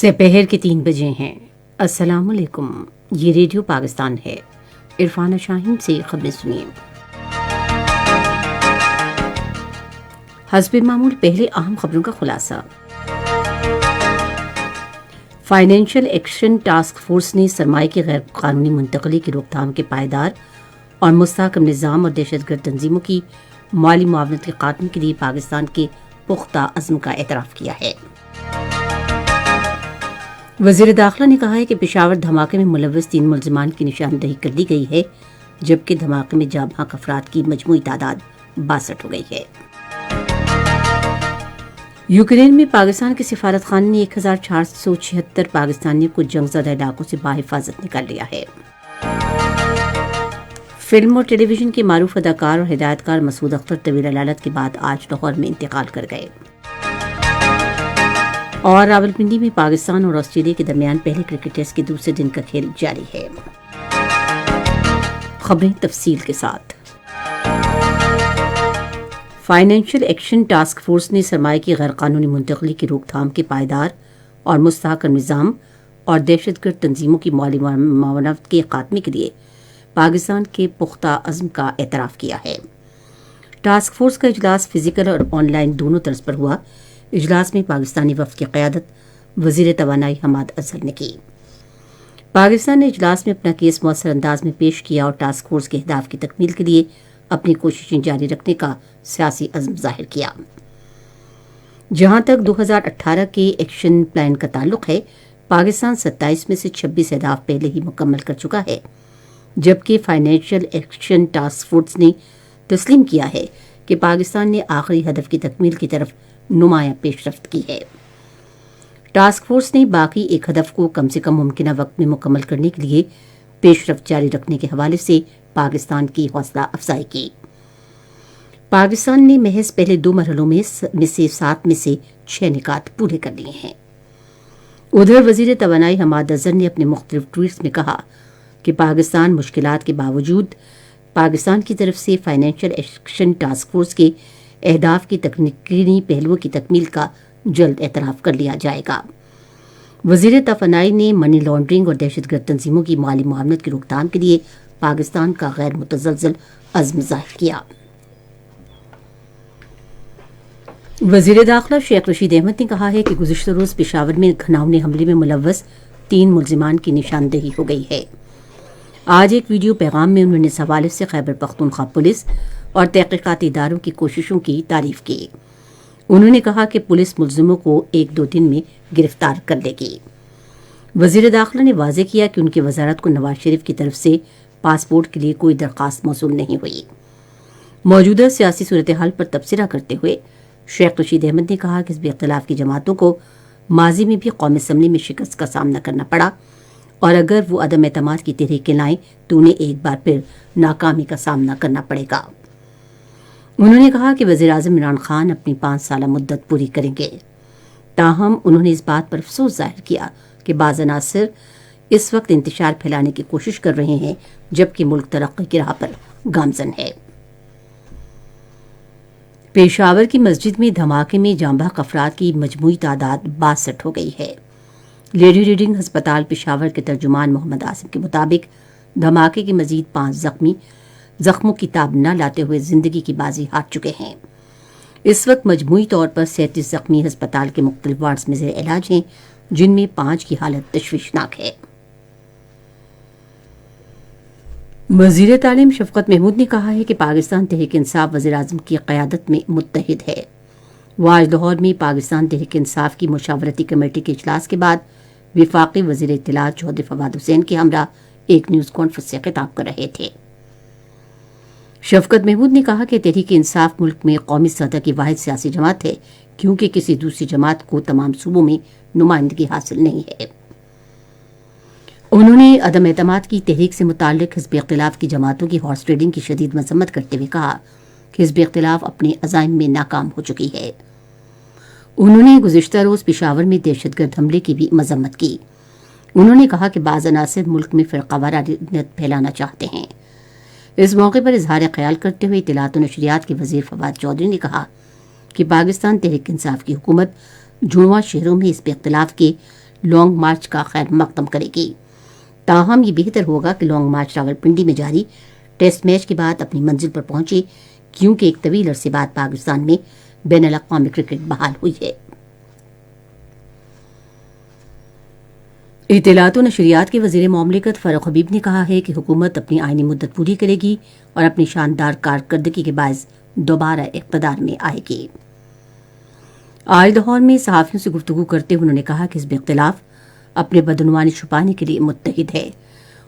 سپہر کے 3 بجے ہیں۔ السلام علیکم، یہ ریڈیو پاکستان ہے۔ عرفانہ شاہین سے خبریں سنیے۔ حسب معمول پہلے اہم خبروں کا خلاصہ۔ فائنینشیل ایکشن ٹاسک فورس نے سرمایہ کی غیر قانونی منتقلی کی روک تھام کے پائیدار اور مستحکم نظام اور دہشت گرد تنظیموں کی مالی معاونت کے خاتمے کے لیے پاکستان کے پختہ عزم کا اعتراف کیا ہے۔ وزیر داخلہ نے کہا ہے کہ پشاور دھماکے میں ملوث 3 ملزمان کی نشاندہی کر دی گئی ہے، جبکہ دھماکے میں جاں بحق افراد کی مجموعی تعداد 62 ہو گئی ہے۔ یوکرین میں پاکستان کے سفارت خانے نے 1476 پاکستانیوں کو جنگ زدہ علاقوں سے بحفاظت نکال لیا ہے۔ فلم اور ٹیلی ویژن کے معروف اداکار اور ہدایت کار مسعود اختر طویل علالت کے بعد آج لاہور میں انتقال کر گئے۔ اور راولپنڈی میں پاکستان اور آسٹریلیا کے درمیان پہلے کرکٹ ٹیسٹ کے دوسرے دن کا کھیل جاری ہے۔ خبریں تفصیل کے ساتھ۔ فائنینشیل ایکشن ٹاسک فورس نے سرمایہ کی غیر قانونی منتقلی کی روک تھام کے پائیدار اور مستحکم نظام اور دہشت گرد تنظیموں کی مالی معاونت کے خاتمے کے لیے پاکستان کے پختہ عزم کا اعتراف کیا ہے۔ ٹاسک فورس کا اجلاس فزیکل اور آن لائن دونوں طرز پر ہوا۔ اجلاس میں پاکستانی وفد کی قیادت وزیر توانائی حماد اظہر نے کی۔ پاکستان نے اجلاس میں اپنا کیس مؤثر انداز میں پیش کیا اور ٹاسک فورس کے اہداف کی تکمیل کے لیے اپنی کوششیں جاری رکھنے کا سیاسی عزم ظاہر کیا۔ جہاں تک 2018 کے ایکشن پلان کا تعلق ہے، پاکستان 27 میں سے 26 اہداف پہلے ہی مکمل کر چکا ہے، جبکہ فائنینشیل ایکشن ٹاسک فورس نے تسلیم کیا ہے کہ پاکستان نے آخری ہدف کی تکمیل کی طرف نمایاں پیش رفت کی ہے۔ ٹاسک فورس نے باقی ایک ہدف کو کم سے کم ممکنہ وقت میں مکمل کرنے کے لیے پیش رفت جاری رکھنے کے حوالے سے پاکستان کی حوصلہ افزائی کی۔ پاکستان نے محض پہلے 2 مرحلوں میں سے 7 میں سے 6 نکات پورے کر لیے ہیں۔ ادھر وزیر توانائی حماد اظہر نے اپنے مختلف ٹویٹس میں کہا کہ پاکستان مشکلات کے باوجود پاکستان کی طرف سے فائنینشیل ایکشن ٹاسک فورس کے اہداف کی تکنیکی پہلوؤں کی تکمیل کا جلد اعتراف کر لیا جائے گا۔ وزیر توانائی نے منی لانڈرنگ اور دہشت گرد تنظیموں کی مالی معاونت کی روک تھام کے لیے پاکستان کا غیر متزلزل عزم ظاہر کیا۔ وزیر داخلہ شیخ رشید احمد نے کہا ہے کہ گزشتہ روز پشاور میں گھناؤنے حملے میں ملوث 3 ملزمان کی نشاندہی ہو گئی ہے۔ آج ایک ویڈیو پیغام میں انہوں نے اس حوالے سے خیبر پختونخوا پولیس اور تحقیقاتی اداروں کی کوششوں کی تعریف کی۔ انہوں نے کہا کہ پولیس ملزموں کو 1-2 دن میں گرفتار کر لے گی۔ وزیر داخلہ نے واضح کیا کہ ان کی وزارت کو نواز شریف کی طرف سے پاسپورٹ کے لیے کوئی درخواست موصول نہیں ہوئی۔ موجودہ سیاسی صورتحال پر تبصرہ کرتے ہوئے شیخ رشید احمد نے کہا کہ حزب اختلاف کی جماعتوں کو ماضی میں بھی قومی اسمبلی میں شکست کا سامنا کرنا پڑا، اور اگر وہ عدم اعتماد کی تحریکیں لائیں تو انہیں ایک بار پھر ناکامی کا سامنا کرنا پڑے گا۔ انہوں نے کہا کہ وزیر اعظم عمران خان اپنی 5 سالہ مدت پوری کریں گے، تاہم انہوں نے اس بات پر افسوس ظاہر کیا کہ بعض عناصر اس وقت انتشار پھیلانے کی کوشش کر رہے ہیں جبکہ ملک ترقی کی راہ پر گامزن ہے۔ پشاور کی مسجد میں دھماکے میں جاں بحق افراد کی مجموعی تعداد 62 ہو گئی ہے۔ لیڈی ریڈنگ ہسپتال پشاور کے ترجمان محمد عاصم کے مطابق دھماکے کے مزید 5 زخموں کی تاب نہ لاتے ہوئے زندگی کی بازی ہار چکے ہیں۔ اس وقت مجموعی طور پر 37 زخمی ہسپتال کے مختلف وارڈز میں زیر علاج ہیں، جن میں 5 کی حالت تشویشناک ہے۔ وزیر تعلیم شفقت محمود نے کہا ہے کہ پاکستان تحریک انصاف وزیر اعظم کی قیادت میں متحد ہے۔ وہ آج لاہور میں پاکستان تحریک انصاف کی مشاورتی کمیٹی کے اجلاس کے بعد وفاقی وزیر اطلاعات چودھری فواد حسین کے ہمراہ ایک نیوز کانفرنس سے خطاب کر رہے تھے۔ شفقت محمود نے کہا کہ تحریک انصاف ملک میں قومی سطح کی واحد سیاسی جماعت ہے، کیونکہ کسی دوسری جماعت کو تمام صوبوں میں نمائندگی حاصل نہیں ہے۔ انہوں نے عدم اعتماد کی تحریک سے متعلق حزب اختلاف کی جماعتوں کی ہارس ٹریڈنگ کی شدید مذمت کرتے ہوئے کہا کہ حزب اختلاف اپنے عزائم میں ناکام ہو چکی ہے۔ انہوں نے گزشتہ روز پشاور میں دہشت گرد حملے کی بھی مذمت کی۔ انہوں نے کہا کہ بعض عناصر ملک میں فرقہ وارانیت پھیلانا چاہتے ہیں۔ اس موقع پر اظہار خیال کرتے ہوئے اطلاعات و نشریات کے وزیر فواد چودھری نے کہا کہ پاکستان تحریک انصاف کی حکومت جڑواں شہروں میں حزب اختلاف کے لانگ مارچ کا خیر مقدم کرے گی۔ تاہم یہ بہتر ہوگا کہ لانگ مارچ راولپنڈی میں جاری ٹیسٹ میچ کے بعد اپنی منزل پر پہنچے، کیونکہ ایک طویل عرصے بعد پاکستان میں بین الاقوامی کرکٹ بحال ہوئی ہے۔ اطلاعات و نشریات کے وزیر مملکت فاروق حبیب نے کہا ہے کہ حکومت اپنی آئینی مدت پوری کرے گی اور اپنی شاندار کارکردگی کے باعث دوبارہ اقتدار میں آئے گی۔ آج لاہور میں صحافیوں سے گفتگو کرتے ہوئے انہوں نے کہا کہ حزب اختلاف اپنے بدعنوانی چھپانے کے لیے متحد ہے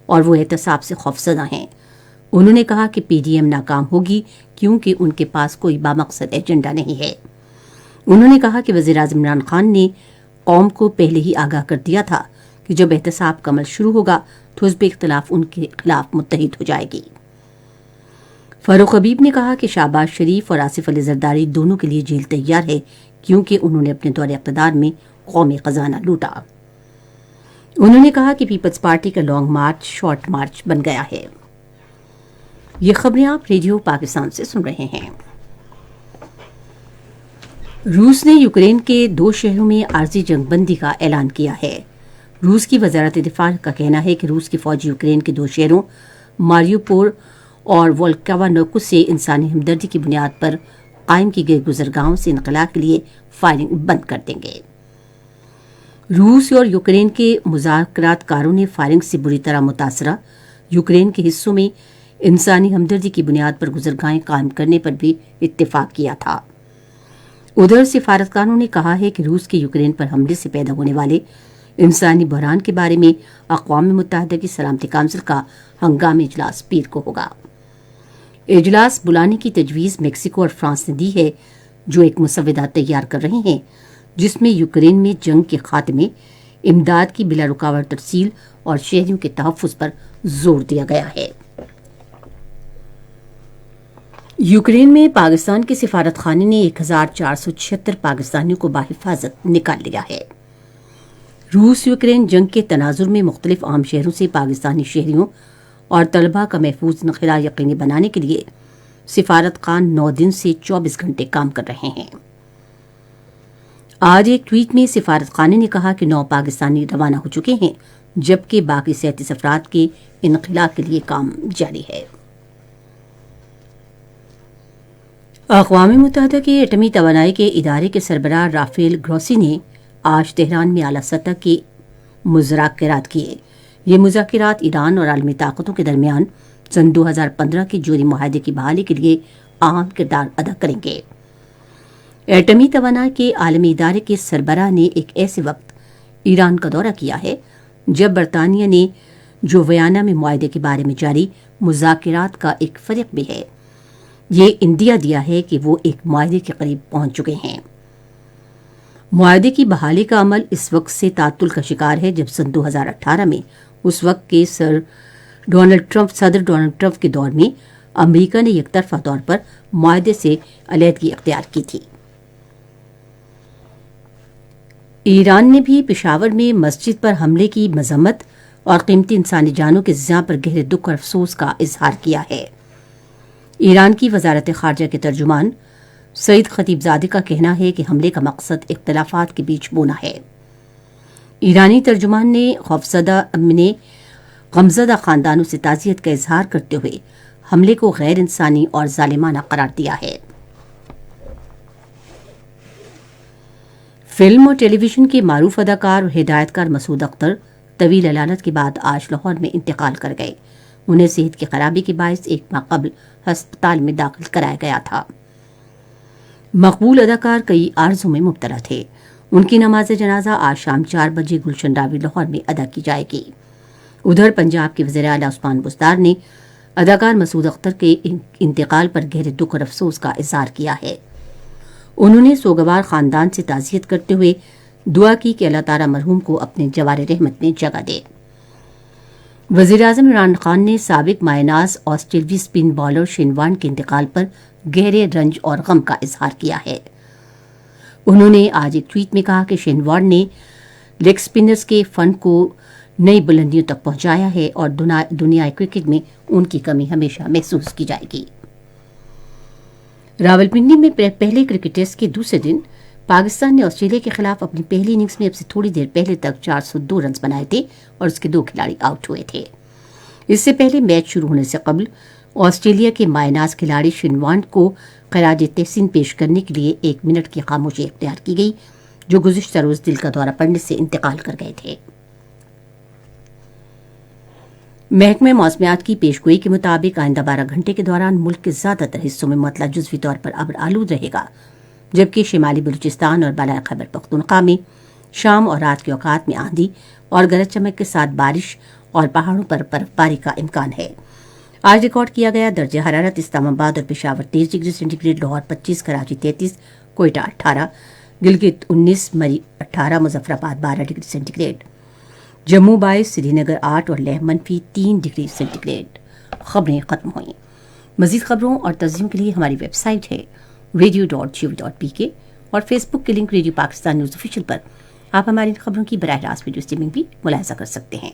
اور وہ احتساب سے خوفزدہ ہیں۔ انہوں نے کہا کہ پی ڈی ایم ناکام ہوگی کیونکہ ان کے پاس کوئی بامقصد ایجنڈا نہیں ہے۔ انہوں نے کہا کہ وزیر اعظم عمران خان نے قوم کو پہلے ہی آگاہ کر دیا تھا کہ جب احتساب کا عمل شروع ہوگا تو حزب اختلاف ان کے خلاف متحد ہو جائے گی۔ فاروق حبیب نے کہا کہ شہباز شریف اور آصف علی زرداری دونوں کے لیے جیل تیار ہے کیونکہ انہوں نے اپنے دور اقتدار میں قومی خزانہ لوٹا۔ انہوں نے کہا کہ پیپلز پارٹی کا لانگ مارچ شارٹ مارچ بن گیا ہے۔ یہ خبریں آپ ریڈیو پاکستان سے سن رہے ہیں۔ روس نے یوکرین کے 2 شہروں میں عارضی جنگ بندی کا اعلان کیا ہے۔ روس کی وزارت دفاع کا کہنا ہے کہ روس کے فوجی یوکرین کے 2 شہروں ماریوپول اور وولکاوانوکو سے انسانی ہمدردی کی بنیاد پر قائم کی گئی گزرگاہوں سے انخلاء کے لیے فائرنگ بند کر دیں گے۔ روس اور یوکرین کے مذاکرات کاروں نے فائرنگ سے بری طرح متاثرہ یوکرین کے حصوں میں انسانی ہمدردی کی بنیاد پر گزرگاہیں قائم کرنے پر بھی اتفاق کیا تھا۔ ادھر سفارتکاروں نے کہا ہے کہ روس کے یوکرین پر حملے سے پیدا ہونے والے انسانی بحران کے بارے میں اقوام متحدہ کی سلامتی کونسل کا ہنگامی اجلاس پیر کو ہوگا۔ اجلاس بلانے کی تجویز میکسیکو اور فرانس نے دی ہے، جو ایک مسودہ تیار کر رہے ہیں جس میں یوکرین میں جنگ کے خاتمے، امداد کی بلا رکاوٹ ترسیل اور شہریوں کے تحفظ پر زور دیا گیا ہے۔ یوکرین میں پاکستان کے سفارت خانے نے 1476 پاکستانیوں کو بحفاظت نکال لیا ہے۔ روس یوکرین جنگ کے تناظر میں مختلف عام شہروں سے پاکستانی شہریوں اور طلباء کا محفوظ انخلاء یقینی بنانے کے لیے سفارت خان 9 دن سے 24 گھنٹے کام کر رہے ہیں۔ آج ایک ٹویٹ میں سفارت خانے نے کہا کہ 9 پاکستانی روانہ ہو چکے ہیں جبکہ باقی 37 افراد کے انخلاء کے لیے کام جاری ہے۔ اقوام متحدہ کے ایٹمی توانائی کے ادارے کے سربراہ رافیل گروسی نے آج تہران میں اعلیٰ سطح کے مذاکرات کیے۔ یہ مذاکرات ایران اور عالمی طاقتوں کے درمیان سن 2015 کے جوہری معاہدے کی بحالی کے لیے اہم کردار ادا کریں گے۔ ایٹمی توانائی کے عالمی ادارے کے سربراہ نے ایک ایسے وقت ایران کا دورہ کیا ہے جب برطانیہ نے جو ویانا میں معاہدے کے بارے میں جاری مذاکرات کا ایک فریق بھی ہے، یہ اندیا دیا ہے کہ وہ ایک معاہدے کے قریب پہنچ چکے ہیں۔ معاہدے کی بحالی کا عمل اس وقت سے تعطل کا شکار ہے جب سن 2018 میں اس وقت کے صدر ڈونلڈ ٹرمپ کے دور میں امریکہ نے یک طرفہ طور پر معاہدے سے علیحدگی اختیار کی تھی۔ ایران نے بھی پشاور میں مسجد پر حملے کی مذمت اور قیمتی انسانی جانوں کے ضیاع پر گہرے دکھ اور افسوس کا اظہار کیا ہے۔ ایران کی وزارت خارجہ کے ترجمان سعید خطیب زادے کا کہنا ہے کہ حملے کا مقصد اختلافات کے بیچ بونا ہے۔ ایرانی ترجمان نے غمزدہ خاندانوں سے تعزیت کا اظہار کرتے ہوئے حملے کو غیر انسانی اور ظالمانہ قرار دیا ہے۔ فلم اور ٹیلی ویژن کے معروف اداکار اور ہدایت کار مسعود اختر طویل علالت کے بعد آج لاہور میں انتقال کر گئے۔ انہیں صحت کی خرابی کے باعث 1 ماہ قبل ہسپتال میں داخل کرایا گیا تھا۔ مقبول اداکار کئی عارضوں میں مبتلا تھے۔ ان کی نماز جنازہ آج شام 4 بجے گلشن راوی لاہور میں ادا کی جائے گی۔ ادھر پنجاب کے وزیر اعلیٰ عثمان بزدار نے اداکار مسعود اختر کے انتقال پر گہرے دکھ اور افسوس کا اظہار کیا ہے۔ انہوں نے سوگوار خاندان سے تعزیت کرتے ہوئے دعا کی کہ اللہ تعالیٰ مرحوم کو اپنے جوار رحمت میں جگہ دے۔ وزیر اعظم عمران خان نے سابق مایہ ناز آسٹریلوی اسپن بالر شین وارن کے انتقال پر گہرے رنج اور غم کا اظہار کیا ہے۔ انہوں نے آج ایک ٹویٹ میں کہا کہ شین وارن نے لیگ اسپنرز کے فن کو نئی بلندیوں تک پہنچایا ہے اور دنیا کرکٹ میں ان کی کمی ہمیشہ محسوس کی جائے گی۔ راولپنڈی میں پہلے کرکٹ ٹیسٹ کے دوسرے دن پاکستان نے آسٹریلیا کے خلاف اپنی پہلی اننگز میں اب سے تھوڑی دیر پہلے تک 402 رنز بنائے تھے اور اس کے 2 کھلاڑی آؤٹ ہوئے تھے۔ اس سے پہلے میچ شروع ہونے سے قبل آسٹریلیا کے مائع ناز کھلاڑی شین وارن کو خراج تحسین پیش کرنے کے لیے 1 منٹ کی خاموشی اختیار کی گئی، جو گزشتہ روز دل کا دورہ پڑنے سے انتقال کر گئے تھے۔ محکمہ موسمیات کی پیشگوئی کے مطابق آئندہ 12 گھنٹے کے دوران ملک کے زیادہ تر حصوں میں معطلی جزوی طور پر ابر آلود رہے گا، جبکہ شمالی بلوچستان اور بالا خیبر پختونخوا میں شام اور رات کے اوقات میں آندھی اور گرج چمک کے ساتھ بارش اور پہاڑوں پر برف باری کا امکان ہے۔ آج ریکارڈ کیا گیا درجہ حرارت اسلام آباد اور Peshawar 23 degree centigrade, Lahore 25، Karachi 33، Quetta 18، Gilgit 19، Murree 18، Muzaffarabad 12 degree centigrade, Jammu 22، Srinagar 8 اور لیہ -3 ڈگری سینٹی گریڈ۔ خبریں ختم ہوئیں۔ مزید خبروں اور تجزیوں کے لیے ہماری ویب سائٹ ہے radio.gov.pk اور فیس بک کے link radio Pakistan news official پر آپ ہماری خبروں کی براہ راست ویڈیو اسٹریمنگ بھی ملاحظہ کر سکتے ہیں۔